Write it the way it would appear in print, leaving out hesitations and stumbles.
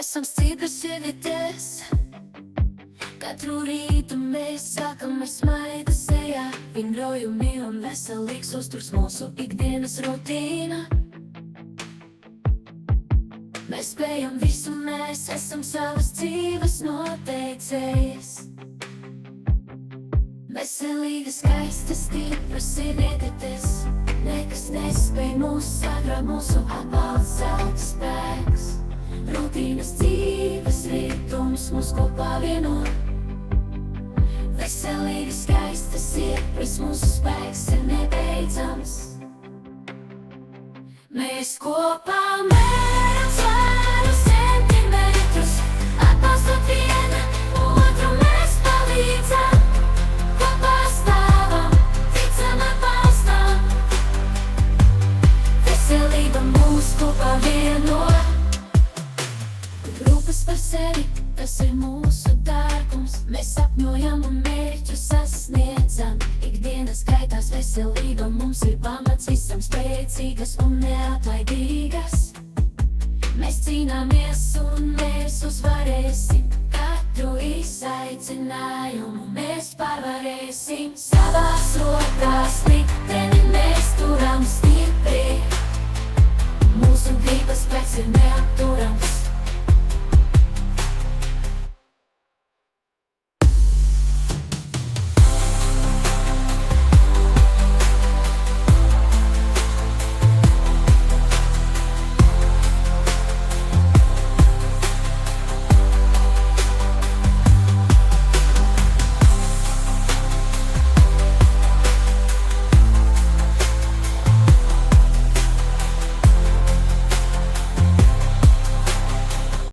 Esam stipras sievietes. Katru rītu mēs sākam ar smaidu sejā. Vingrojumi un veselīgs uzturs mūsu ikdienas rutīna. Mēs spējam visu, mēs esam savas dzīves noteicējas. Veselīga, skaista, stipra sievietes. Nekas nespēj mūs sagrauj, mūsu atbalsts, zelta spēks. Rutīnas dzīves ritums mūs kopā vieno. Veselīga, skaista, stipras, mūsu spēks ir nebeidzams. Mēs kopā mēram svaru centimetrus, atbalstot viena otru mēs palīdzam. Kopā stāvam, ticam atbalstam. Veselība mūs kopā vieno. Rūpes par sevi, tas ir mūsu dārgums. Mēs sapņojam un mērķus sasniedzam. Ikdienas gaitās veselība mums ir pamats. Visam spēcīgas un neatlaidīgas. Mēs cīnāmies un mēs uzvarēsim. Katru izaicinājumu mēs pārvarēsim. Savās rokās likteni mēs turam stipri. Mūsu gribas spēks ir neapturams.